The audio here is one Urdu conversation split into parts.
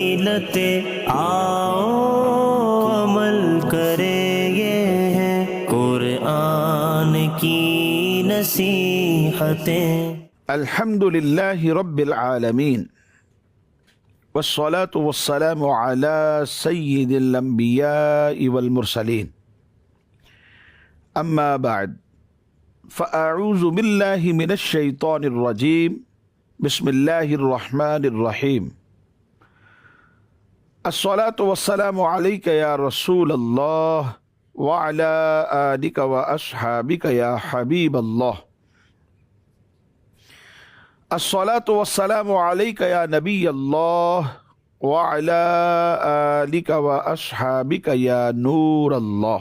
لتے آؤ عمل کریں، یہ ہے قرآن کی نصیحتیں۔ الحمد للہ رب العالمین والصلاة والسلام على سید الانبیاء والمرسلین، اما بعد فاعوذ باللہ من الشیطان الرجیم، بسم اللہ الرحمن الرحیم۔ الصلاة والسلام علیک یا رسول اللہ وعلی آلک واصحابک یا حبیب اللہ۔ الصلاة والسلام علیک یا نبی اللہ وعلی آلک واصحابک یا نور اللہ۔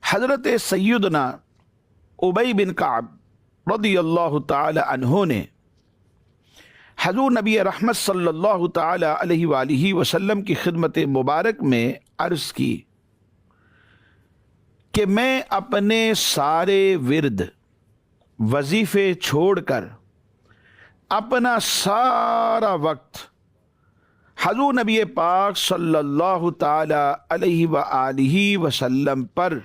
حضرت سیدنا ابی بن کعب رضی اللہ تعالی عنہ نے حضور نبی رحمت صلی اللہ تعالی علیہ وآلہ وسلم کی خدمت مبارک میں عرض کی کہ میں اپنے سارے ورد وظیفے چھوڑ کر اپنا سارا وقت حضور نبی پاک صلی اللہ تعالی علیہ وآلہ وسلم پر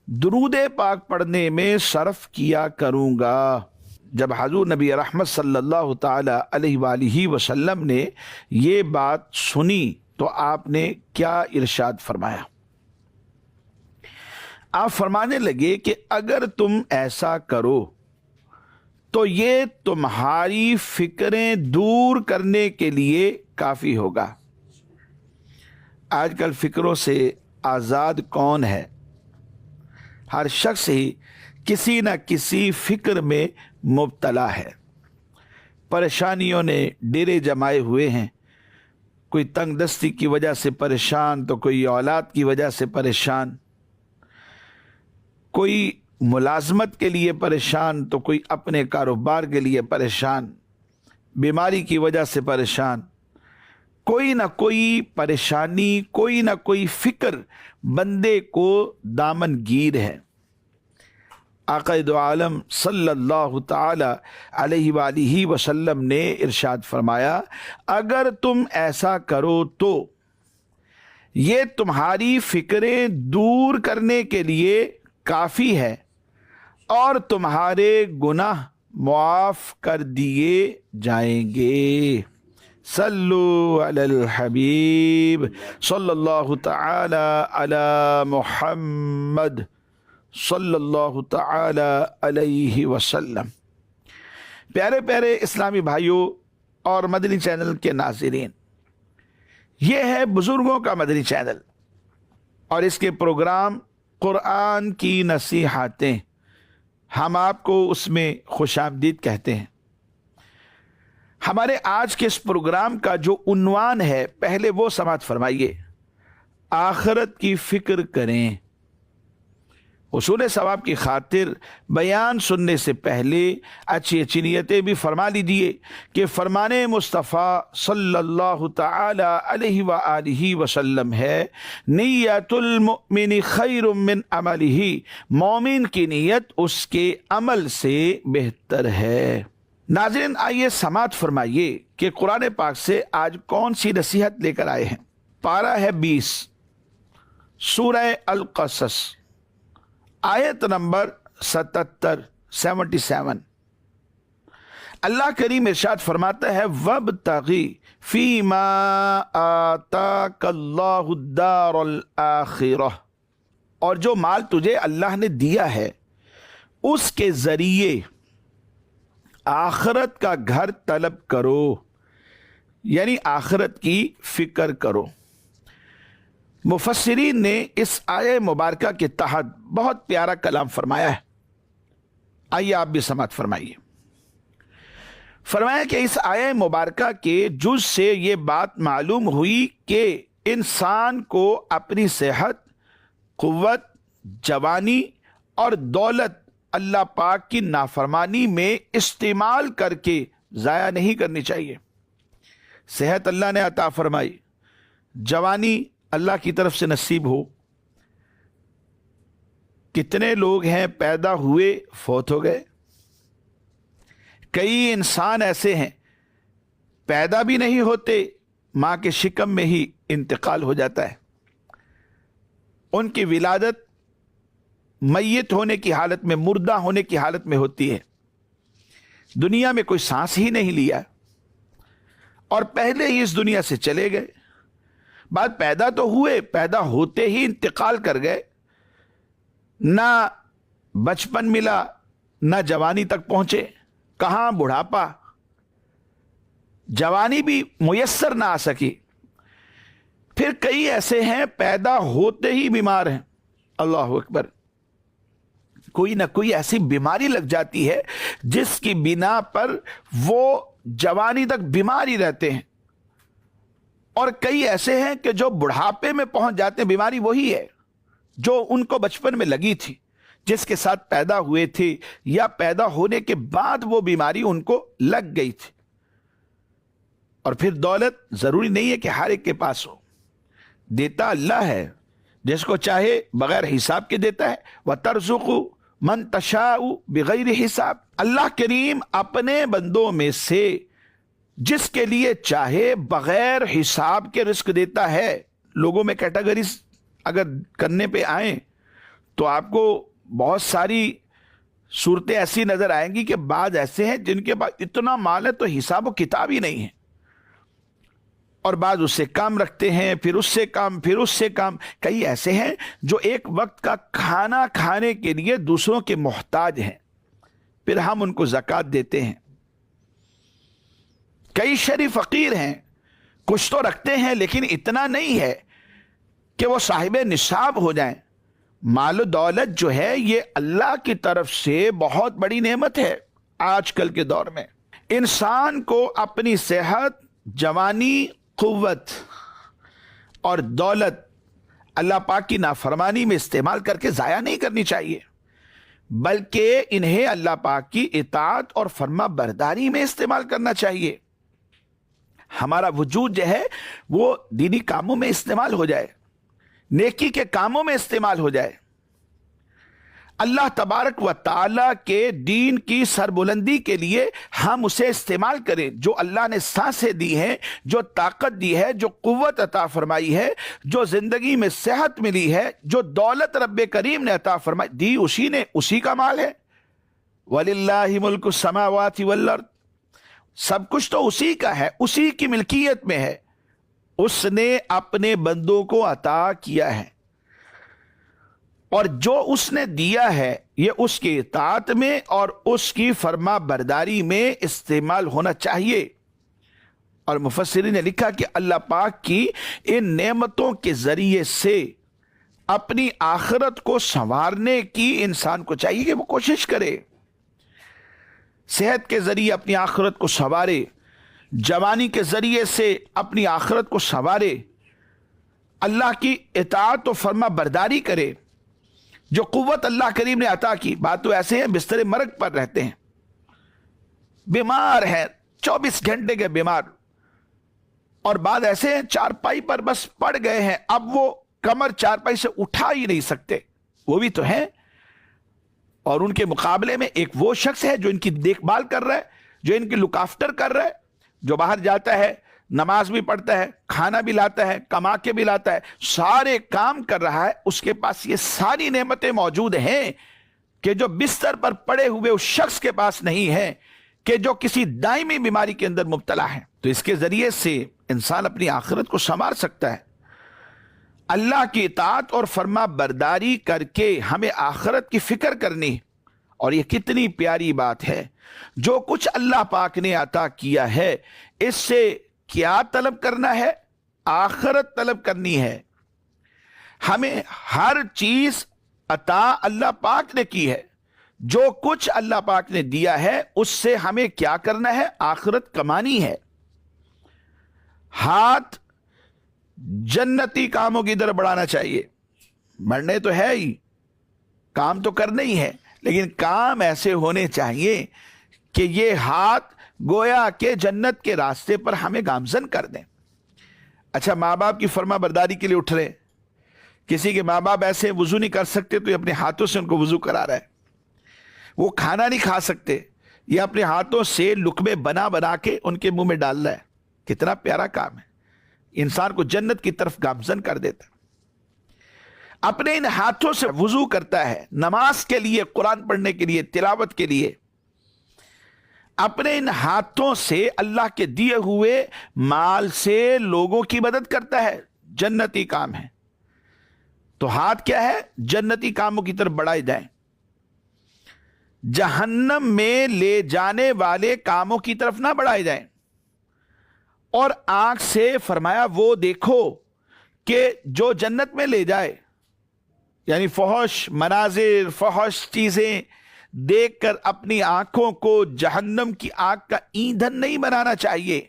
درود پاک پڑھنے میں صرف کیا کروں گا۔ جب حضور نبی رحمت صلی اللہ تعالی علیہ وآلہ وسلم نے یہ بات سنی تو آپ نے کیا ارشاد فرمایا؟ آپ فرمانے لگے کہ اگر تم ایسا کرو تو یہ تمہاری فکریں دور کرنے کے لیے کافی ہوگا۔ آج کل فکروں سے آزاد کون ہے؟ ہر شخص ہی کسی نہ کسی فکر میں مبتلا ہے۔ پریشانیوں نے ڈیرے جمائے ہوئے ہیں، کوئی تنگ دستی کی وجہ سے پریشان، تو کوئی اولاد کی وجہ سے پریشان، کوئی ملازمت کے لیے پریشان، تو کوئی اپنے کاروبار کے لیے پریشان، بیماری کی وجہ سے پریشان، کوئی نہ کوئی پریشانی، کوئی نہ کوئی فکر بندے کو دامن گیر ہے۔ آقا دو عالم صلی اللہ تعالی علیہ وآلہ وسلم نے ارشاد فرمایا، اگر تم ایسا کرو تو یہ تمہاری فکریں دور کرنے کے لیے کافی ہے اور تمہارے گناہ معاف کر دیے جائیں گے۔ صلو علی الحبیب صلی اللہ تعالی علی محمد صلی اللہ تعالی علیہ وسلم۔ پیارے پیارے اسلامی بھائیوں اور مدنی چینل کے ناظرین، یہ ہے بزرگوں کا مدنی چینل اور اس کے پروگرام قرآن کی نصیحتیں۔ ہم آپ کو اس میں خوش آمدید کہتے ہیں۔ ہمارے آج کے اس پروگرام کا جو عنوان ہے، پہلے وہ سماعت فرمائیے، آخرت کی فکر کریں۔ حصول ثواب کی خاطر بیان سننے سے پہلے اچھی اچھی نیتیں بھی فرما لیجیے کہ فرمان مصطفیٰ صلی اللہ تعالی علیہ وآلہ وسلم ہے، نیت المؤمن خیر من عملہ، مومن کی نیت اس کے عمل سے بہتر ہے۔ ناظرین، آئیے سماعت فرمائیے کہ قرآن پاک سے آج کون سی نصیحت لے کر آئے ہیں۔ پارہ ہے 20، سورہ القصص، آیت نمبر 77۔ اللہ کریم ارشاد فرماتا ہے، وَابْتَغِ فِيمَا آتَاكَ اللَّهُ الدَّارَ الْآخِرَةَ، اور جو مال تجھے اللہ نے دیا ہے اس کے ذریعے آخرت کا گھر طلب کرو، یعنی آخرت کی فکر کرو۔ مفسرین نے اس آیہ مبارکہ کے تحت بہت پیارا کلام فرمایا ہے، آئیے آپ بھی سماعت فرمائیے۔ فرمایا کہ اس آیہ مبارکہ کے جز سے یہ بات معلوم ہوئی کہ انسان کو اپنی صحت، قوت، جوانی اور دولت اللہ پاک کی نافرمانی میں استعمال کر کے ضائع نہیں کرنی چاہیے۔ صحت اللہ نے عطا فرمائی، جوانی اللہ کی طرف سے نصیب ہو۔ کتنے لوگ ہیں پیدا ہوئے فوت ہو گئے، کئی انسان ایسے ہیں پیدا بھی نہیں ہوتے، ماں کے شکم میں ہی انتقال ہو جاتا ہے. ان کی ولادت میت ہونے کی حالت میں، مردہ ہونے کی حالت میں ہوتی ہے. دنیا میں کوئی سانس ہی نہیں لیا اور پہلے ہی اس دنیا سے چلے گئے. بعد پیدا تو ہوئے، پیدا ہوتے ہی انتقال کر گئے. نہ بچپن ملا، نہ جوانی تک پہنچے. کہاں بڑھاپا، جوانی بھی میسر نہ آ سکی. پھر کئی ایسے ہیں پیدا ہوتے ہی بیمار ہیں. اللہ اکبر. کوئی نہ کوئی ایسی بیماری لگ جاتی ہے جس کی بنا پر وہ جوانی تک بیمار ہی رہتے ہیں. اور کئی ایسے ہیں کہ جو بڑھاپے میں پہنچ جاتے ہیں، بیماری وہی ہے جو ان کو بچپن میں لگی تھی، جس کے ساتھ پیدا ہوئے تھے، یا پیدا ہونے کے بعد وہ بیماری ان کو لگ گئی تھی. اور پھر دولت ضروری نہیں ہے کہ ہر ایک کے پاس ہو. دیتا اللہ ہے، جس کو چاہے بغیر حساب کے دیتا ہے. وَتَرْزُقُ مَن تَشَاءُ بِغَيْرِ حساب. اللہ کریم اپنے بندوں میں سے جس کے لیے چاہے بغیر حساب کے رزق دیتا ہے. لوگوں میں کیٹیگریز اگر کرنے پہ آئیں تو آپ کو بہت ساری صورتیں ایسی نظر آئیں گی کہ بعض ایسے ہیں جن کے پاس اتنا مال ہے تو حساب و کتاب ہی نہیں ہے، اور بعض اس سے کام رکھتے ہیں، پھر اس سے کام، پھر اس سے کام. کئی ایسے ہیں جو ایک وقت کا کھانا کھانے کے لیے دوسروں کے محتاج ہیں، پھر ہم ان کو زکوٰۃ دیتے ہیں. کئی شریف فقیر ہیں، کچھ تو رکھتے ہیں لیکن اتنا نہیں ہے کہ وہ صاحب نصاب ہو جائیں. مال و دولت جو ہے یہ اللہ کی طرف سے بہت بڑی نعمت ہے. آج کل کے دور میں انسان کو اپنی صحت، جوانی، قوت اور دولت اللہ پاک کی نافرمانی میں استعمال کر کے ضائع نہیں کرنی چاہیے، بلکہ انہیں اللہ پاک کی اطاعت اور فرما برداری میں استعمال کرنا چاہیے. ہمارا وجود جو ہے وہ دینی کاموں میں استعمال ہو جائے، نیکی کے کاموں میں استعمال ہو جائے. اللہ تبارک و تعالی کے دین کی سربلندی کے لیے ہم اسے استعمال کریں. جو اللہ نے سانسیں دی ہیں، جو طاقت دی ہے، جو قوت عطا فرمائی ہے، جو زندگی میں صحت ملی ہے، جو دولت رب کریم نے عطا فرمائی دی، اسی نے، اسی کا مال ہے. وَلِلَّهِ مُلْكُ السَّمَاوَاتِ وَالْأَرْضِ. سب کچھ تو اسی کا ہے، اسی کی ملکیت میں ہے. اس نے اپنے بندوں کو عطا کیا ہے، اور جو اس نے دیا ہے یہ اس کی اطاعت میں اور اس کی فرما برداری میں استعمال ہونا چاہیے. اور مفسرین نے لکھا کہ اللہ پاک کی ان نعمتوں کے ذریعے سے اپنی آخرت کو سنوارنے کی انسان کو چاہیے کہ وہ کوشش کرے. صحت کے ذریعے اپنی آخرت کو سنوارے، جوانی کے ذریعے سے اپنی آخرت کو سنوارے، اللہ کی اطاعت و فرما برداری کرے. جو قوت اللہ کریم نے عطا کی، بات تو ایسے ہیں بستر مرگ پر رہتے ہیں، بیمار ہیں، 24 گھنٹے کے بیمار، اور بعد ایسے ہیں چارپائی پر بس پڑ گئے ہیں، اب وہ کمر چارپائی سے اٹھا ہی نہیں سکتے. وہ بھی تو ہیں. اور ان کے مقابلے میں ایک وہ شخص ہے جو ان کی دیکھ بھال کر رہا ہے، جو ان کی لک آفٹر کر رہا ہے، جو باہر جاتا ہے، نماز بھی پڑھتا ہے، کھانا بھی لاتا ہے، کما کے بھی لاتا ہے، سارے کام کر رہا ہے. اس کے پاس یہ ساری نعمتیں موجود ہیں کہ جو بستر پر پڑے ہوئے اس شخص کے پاس نہیں ہے، کہ جو کسی دائمی بیماری کے اندر مبتلا ہے. تو اس کے ذریعے سے انسان اپنی آخرت کو سنوار سکتا ہے. اللہ کی اطاعت اور فرما برداری کر کے ہمیں آخرت کی فکر کرنی. اور یہ کتنی پیاری بات ہے. جو کچھ اللہ پاک نے عطا کیا ہے اس سے کیا طلب کرنا ہے؟ آخرت طلب کرنی ہے. ہمیں ہر چیز عطا اللہ پاک نے کی ہے. جو کچھ اللہ پاک نے دیا ہے اس سے ہمیں کیا کرنا ہے؟ آخرت کمانی ہے. ہاتھ جنتی کاموں کی طرف بڑھانا چاہیے. مرنے تو ہے ہی، کام تو کرنا ہی ہے، لیکن کام ایسے ہونے چاہیے کہ یہ ہاتھ گویا کہ جنت کے راستے پر ہمیں گامزن کر دیں. اچھا، ماں باپ کی فرما برداری کے لیے اٹھ رہے، کسی کے ماں باپ ایسے وضو نہیں کر سکتے تو یہ اپنے ہاتھوں سے ان کو وضو کرا رہا ہے. وہ کھانا نہیں کھا سکتے، یہ اپنے ہاتھوں سے لقمے بنا بنا کے ان کے منہ میں ڈال رہا ہے. کتنا پیارا کام ہے، انسان کو جنت کی طرف گامزن کر دیتا۔ اپنے ان ہاتھوں سے وضو کرتا ہے نماز کے لیے، قرآن پڑھنے کے لیے، تلاوت کے لیے، اپنے ان ہاتھوں سے اللہ کے دیے ہوئے مال سے لوگوں کی مدد کرتا ہے، جنتی کام ہے۔ تو ہاتھ کیا ہے؟ جنتی کاموں کی طرف بڑھائے جائیں، جہنم میں لے جانے والے کاموں کی طرف نہ بڑھائے جائیں۔ اور آنکھ سے فرمایا وہ دیکھو کہ جو جنت میں لے جائے، یعنی فحش مناظر، فحش چیزیں دیکھ کر اپنی آنکھوں کو جہنم کی آگ کا ایندھن نہیں بنانا چاہیے۔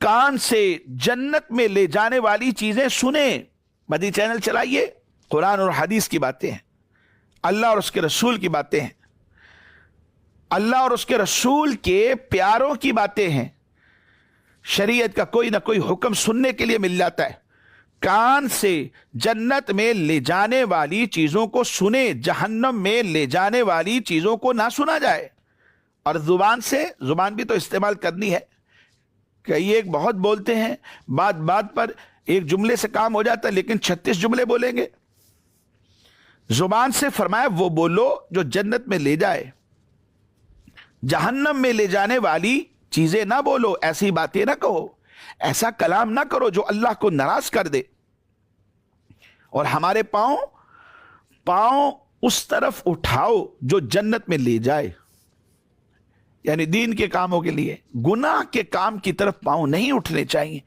کان سے جنت میں لے جانے والی چیزیں سنیں، مدنی چینل چلائیے، قرآن اور حدیث کی باتیں ہیں، اللہ اور اس کے رسول کی باتیں ہیں، اللہ اور اس کے رسول کے پیاروں کی باتیں ہیں، شریعت کا کوئی نہ کوئی حکم سننے کے لیے مل جاتا ہے۔ کان سے جنت میں لے جانے والی چیزوں کو سنیں، جہنم میں لے جانے والی چیزوں کو نہ سنا جائے۔ اور زبان سے، زبان بھی تو استعمال کرنی ہے، کئی ایک بہت بولتے ہیں، بات بات پر ایک جملے سے کام ہو جاتا ہے، لیکن 36 جملے بولیں گے۔ زبان سے فرمایا وہ بولو جو جنت میں لے جائے، جہنم میں لے جانے والی چیزیں نہ بولو، ایسی باتیں نہ کہو، ایسا کلام نہ کرو جو اللہ کو ناراض کر دے۔ اور ہمارے پاؤں اس طرف اٹھاؤ جو جنت میں لے جائے، یعنی دین کے کاموں کے لیے، گناہ کے کام کی طرف پاؤں نہیں اٹھنے چاہیے۔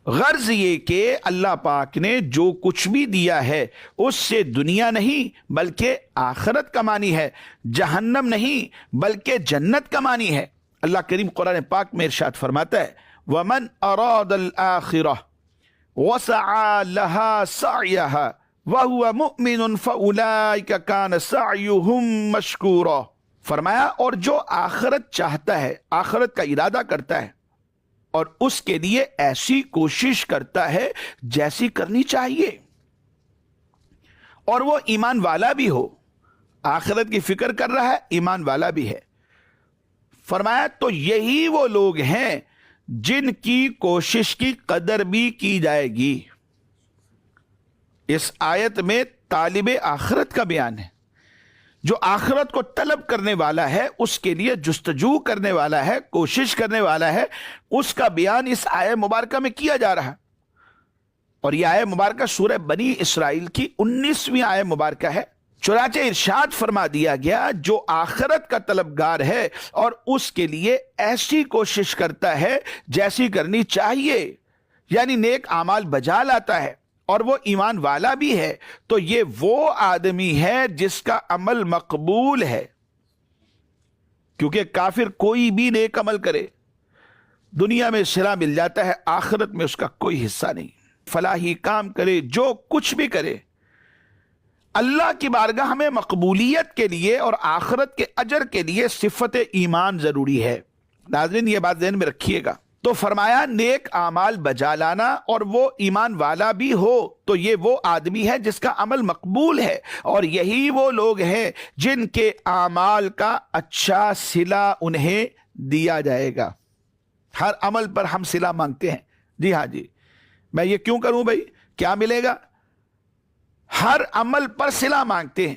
غرض یہ کہ اللہ پاک نے جو کچھ بھی دیا ہے اس سے دنیا نہیں بلکہ آخرت کمانی ہے، جہنم نہیں بلکہ جنت کمانی ہے۔ اللہ کریم قرآن پاک میں ارشاد فرماتا ہے وَمَنْ أَرَادَ الْآخِرَةَ وَسَعَى لَهَا سَعْيَهَا وَهُوَ مُؤْمِنٌ فَأُولَئِكَ كَانَ سَعْيُهُمْ مَشْكُورًا۔ فرمایا اور جو آخرت چاہتا ہے، آخرت کا ارادہ کرتا ہے اور اس کے لیے ایسی کوشش کرتا ہے جیسی کرنی چاہیے، اور وہ ایمان والا بھی ہو، آخرت کی فکر کر رہا ہے، ایمان والا بھی ہے، فرمایا تو یہی وہ لوگ ہیں جن کی کوشش کی قدر بھی کی جائے گی۔ اس آیت میں طالب آخرت کا بیان ہے، جو آخرت کو طلب کرنے والا ہے، اس کے لیے جستجو کرنے والا ہے، کوشش کرنے والا ہے، اس کا بیان اس آیہ مبارکہ میں کیا جا رہا۔ اور یہ آیہ مبارکہ سورہ بنی اسرائیل کی 19ویں آیہ مبارکہ ہے۔ چنانچہ ارشاد فرما دیا گیا جو آخرت کا طلبگار ہے اور اس کے لیے ایسی کوشش کرتا ہے جیسی کرنی چاہیے، یعنی نیک اعمال بجا لاتا ہے اور وہ ایمان والا بھی ہے، تو یہ وہ آدمی ہے جس کا عمل مقبول ہے۔ کیونکہ کافر کوئی بھی نیک عمل کرے دنیا میں صلہ مل جاتا ہے، آخرت میں اس کا کوئی حصہ نہیں۔ فلاحی کام کرے، جو کچھ بھی کرے، اللہ کی بارگاہ میں مقبولیت کے لیے اور آخرت کے اجر کے لیے صفت ایمان ضروری ہے۔ ناظرین یہ بات ذہن میں رکھیے گا۔ تو فرمایا نیک اعمال بجا لانا اور وہ ایمان والا بھی ہو، تو یہ وہ آدمی ہے جس کا عمل مقبول ہے، اور یہی وہ لوگ ہیں جن کے اعمال کا اچھا صلہ انہیں دیا جائے گا۔ ہر عمل پر ہم صلہ مانگتے ہیں، جی ہاں جی، میں یہ کیوں کروں بھائی، کیا ملے گا؟ ہر عمل پر صلہ مانگتے ہیں،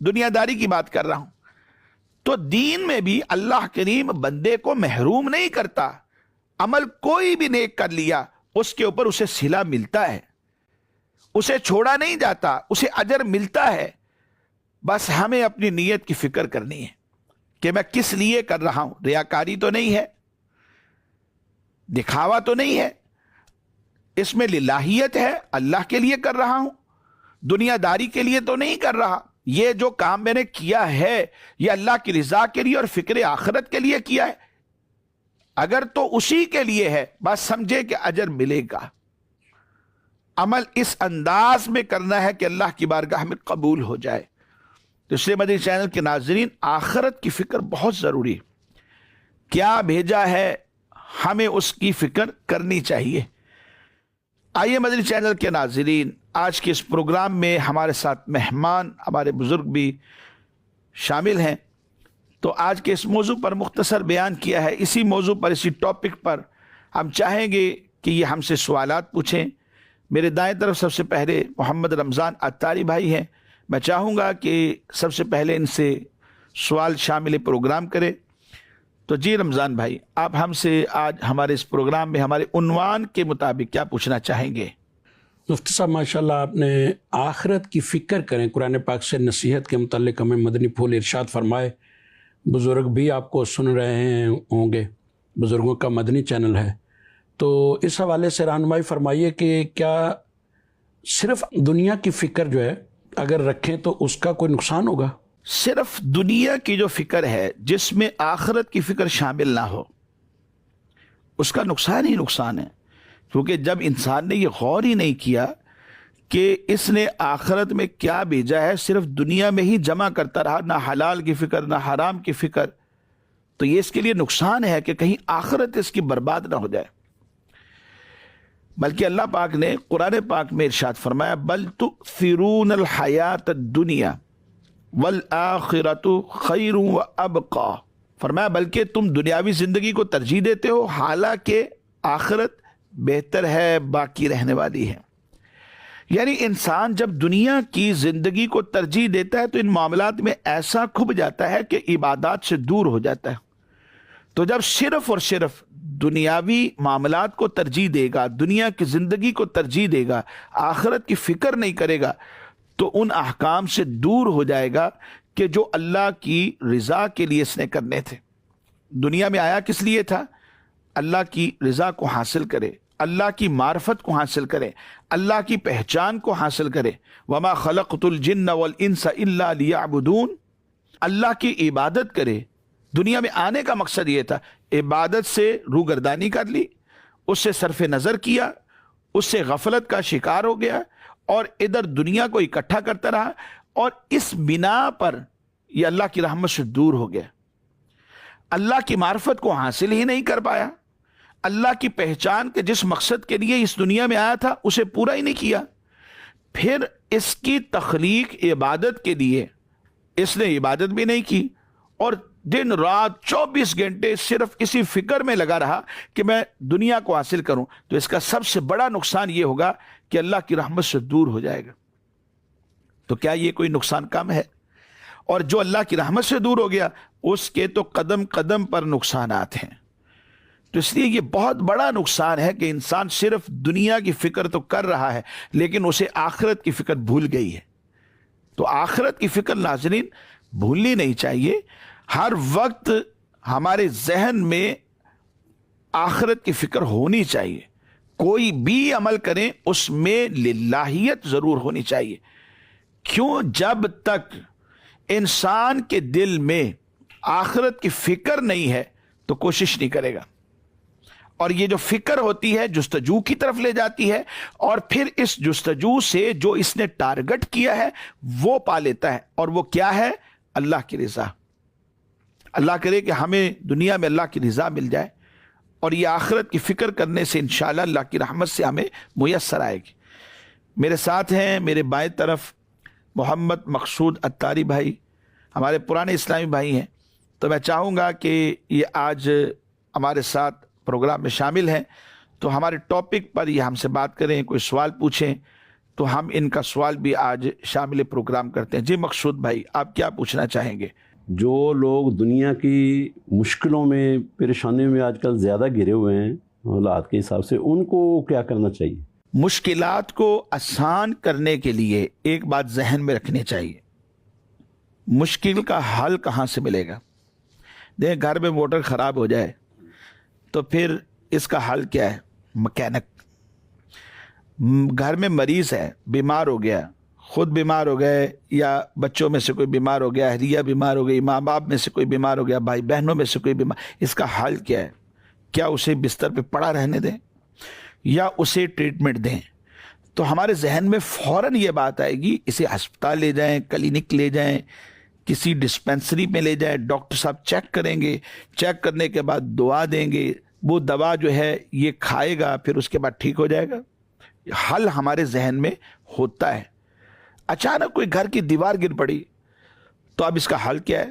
دنیا داری کی بات کر رہا ہوں۔ تو دین میں بھی اللہ کریم بندے کو محروم نہیں کرتا، عمل کوئی بھی نیک کر لیا اس کے اوپر اسے صلہ ملتا ہے، اسے چھوڑا نہیں جاتا، اسے اجر ملتا ہے۔ بس ہمیں اپنی نیت کی فکر کرنی ہے کہ میں کس لیے کر رہا ہوں، ریاکاری تو نہیں ہے، دکھاوا تو نہیں ہے، اس میں للہیت ہے، اللہ کے لیے کر رہا ہوں، دنیا داری کے لیے تو نہیں کر رہا۔ یہ جو کام میں نے کیا ہے یہ اللہ کی رضا کے لیے اور فکر آخرت کے لیے کیا ہے، اگر تو اسی کے لیے ہے بس سمجھے کہ اجر ملے گا۔ عمل اس انداز میں کرنا ہے کہ اللہ کی بارگاہ میں قبول ہو جائے۔ تو اس لیے مدنی چینل کے ناظرین، آخرت کی فکر بہت ضروری، کیا بھیجا ہے ہمیں اس کی فکر کرنی چاہیے۔ آئیے مدنی چینل کے ناظرین، آج کے اس پروگرام میں ہمارے ساتھ مہمان، ہمارے بزرگ بھی شامل ہیں، تو آج کے اس موضوع پر مختصر بیان کیا ہے. اسی موضوع پر, اسی ٹاپک پر ہم چاہیں گے کہ یہ ہم سے سوالات پوچھیں. میرے دائیں طرف سب سے پہلے محمد رمضان عطاری بھائی ہیں. میں چاہوں گا کہ سب سے پہلے ان سے سوال شامل پروگرام کرے. تو جی رمضان بھائی, آپ ہم سے آج ہمارے اس پروگرام میں ہمارے عنوان کے مطابق کیا پوچھنا چاہیں گے؟ مفتی صاحب ماشاءاللہ آپ نے آخرت کی فکر کریں, قرآن پاک سے نصیحت کے متعلق ہمیں مدنی پھول ارشاد فرمائے. بزرگ بھی آپ کو سن رہے ہوں گے, بزرگوں کا مدنی چینل ہے, تو اس حوالے سے رہنمائی فرمائیے کہ کیا صرف دنیا کی فکر جو ہے اگر رکھیں تو اس کا کوئی نقصان ہوگا؟ صرف دنیا کی جو فکر ہے جس میں آخرت کی فکر شامل نہ ہو, اس کا نقصان ہی نقصان ہے. کیونکہ جب انسان نے یہ غور ہی نہیں کیا کہ اس نے آخرت میں کیا بھیجا ہے, صرف دنیا میں ہی جمع کرتا رہا, نہ حلال کی فکر نہ حرام کی فکر, تو یہ اس کے لیے نقصان ہے کہ کہیں آخرت اس کی برباد نہ ہو جائے. بلکہ اللہ پاک نے قرآن پاک میں ارشاد فرمایا, بل تؤثرون الحیات الدنیا والآخرۃ خیر وابقی. فرمایا بلکہ تم دنیاوی زندگی کو ترجیح دیتے ہو, حالانکہ آخرت بہتر ہے, باقی رہنے والی ہے. یعنی انسان جب دنیا کی زندگی کو ترجیح دیتا ہے تو ان معاملات میں ایسا کھب جاتا ہے کہ عبادات سے دور ہو جاتا ہے. تو جب صرف اور صرف دنیاوی معاملات کو ترجیح دے گا, دنیا کی زندگی کو ترجیح دے گا, آخرت کی فکر نہیں کرے گا, تو ان احکام سے دور ہو جائے گا کہ جو اللہ کی رضا کے لیے اس نے کرنے تھے. دنیا میں آیا کس لیے تھا؟ اللہ کی رضا کو حاصل کرے, اللہ کی معرفت کو حاصل کرے, اللہ کی پہچان کو حاصل کرے. وما خلقت الجن والانس الا لیعبدون. اللہ کی عبادت کرے. دنیا میں آنے کا مقصد یہ تھا, عبادت سے روگردانی کر لی, اس سے صرف نظر کیا, اس سے غفلت کا شکار ہو گیا اور ادھر دنیا کو اکٹھا کرتا رہا, اور اس بنا پر یہ اللہ کی رحمت سے دور ہو گیا. اللہ کی معرفت کو حاصل ہی نہیں کر پایا, اللہ کی پہچان کے جس مقصد کے لیے اس دنیا میں آیا تھا اسے پورا ہی نہیں کیا. پھر اس کی تخلیق عبادت کے لیے اس نے عبادت بھی نہیں کی, اور دن رات 24 گھنٹے صرف اسی فکر میں لگا رہا کہ میں دنیا کو حاصل کروں. تو اس کا سب سے بڑا نقصان یہ ہوگا کہ اللہ کی رحمت سے دور ہو جائے گا. تو کیا یہ کوئی نقصان کم ہے؟ اور جو اللہ کی رحمت سے دور ہو گیا اس کے تو قدم قدم پر نقصانات ہیں. تو اس لیے یہ بہت بڑا نقصان ہے کہ انسان صرف دنیا کی فکر تو کر رہا ہے لیکن اسے آخرت کی فکر بھول گئی ہے. تو آخرت کی فکر ناظرین بھولنی نہیں چاہیے. ہر وقت ہمارے ذہن میں آخرت کی فکر ہونی چاہیے. کوئی بھی عمل کریں اس میں للہیت ضرور ہونی چاہیے. کیوں؟ جب تک انسان کے دل میں آخرت کی فکر نہیں ہے تو کوشش نہیں کرے گا, اور یہ جو فکر ہوتی ہے جستجو کی طرف لے جاتی ہے, اور پھر اس جستجو سے جو اس نے ٹارگٹ کیا ہے وہ پا لیتا ہے. اور وہ کیا ہے؟ اللہ کی رضا. اللہ کرے کہ ہمیں دنیا میں اللہ کی رضا مل جائے, اور یہ آخرت کی فکر کرنے سے انشاءاللہ اللہ کی رحمت سے ہمیں میسر آئے گی. میرے ساتھ ہیں میرے بائیں طرف محمد مقصود عطاری بھائی, ہمارے پرانے اسلامی بھائی ہیں. تو میں چاہوں گا کہ یہ آج ہمارے ساتھ پروگرام میں شامل ہیں, تو ہمارے ٹاپک پر یہ ہم سے بات کریں, کوئی سوال پوچھیں, تو ہم ان کا سوال بھی آج شامل پروگرام کرتے ہیں. جی مقصود بھائی, آپ کیا پوچھنا چاہیں گے؟ جو لوگ دنیا کی مشکلوں میں پریشانیوں میں آج کل زیادہ گھرے ہوئے ہیں حالات کے حساب سے, ان کو کیا کرنا چاہیے؟ مشکلات کو آسان کرنے کے لیے ایک بات ذہن میں رکھنی چاہیے, مشکل کا حل کہاں سے ملے گا؟ دیکھ, گھر میں موٹر خراب ہو جائے تو پھر اس کا حل کیا ہے؟ مکینک. گھر میں مریض ہے, بیمار ہو گیا, خود بیمار ہو گئے یا بچوں میں سے کوئی بیمار ہو گیا, اہلیہ بیمار ہو گئی, ماں باپ میں سے کوئی بیمار ہو گیا, بھائی بہنوں میں سے کوئی بیمار, اس کا حل کیا ہے؟ کیا اسے بستر پہ پڑا رہنے دیں یا اسے ٹریٹمنٹ دیں؟ تو ہمارے ذہن میں فوراً یہ بات آئے گی, اسے ہسپتال لے جائیں, کلینک لے جائیں, کسی ڈسپینسری میں لے جائیں, ڈاکٹر صاحب چیک کریں گے, چیک کرنے کے بعد دعا دیں گے, وہ دوا جو ہے یہ کھائے گا, پھر اس کے بعد ٹھیک ہو جائے گا. حل ہمارے ذہن میں ہوتا ہے. اچانک کوئی گھر کی دیوار گر پڑی تو اب اس کا حل کیا ہے؟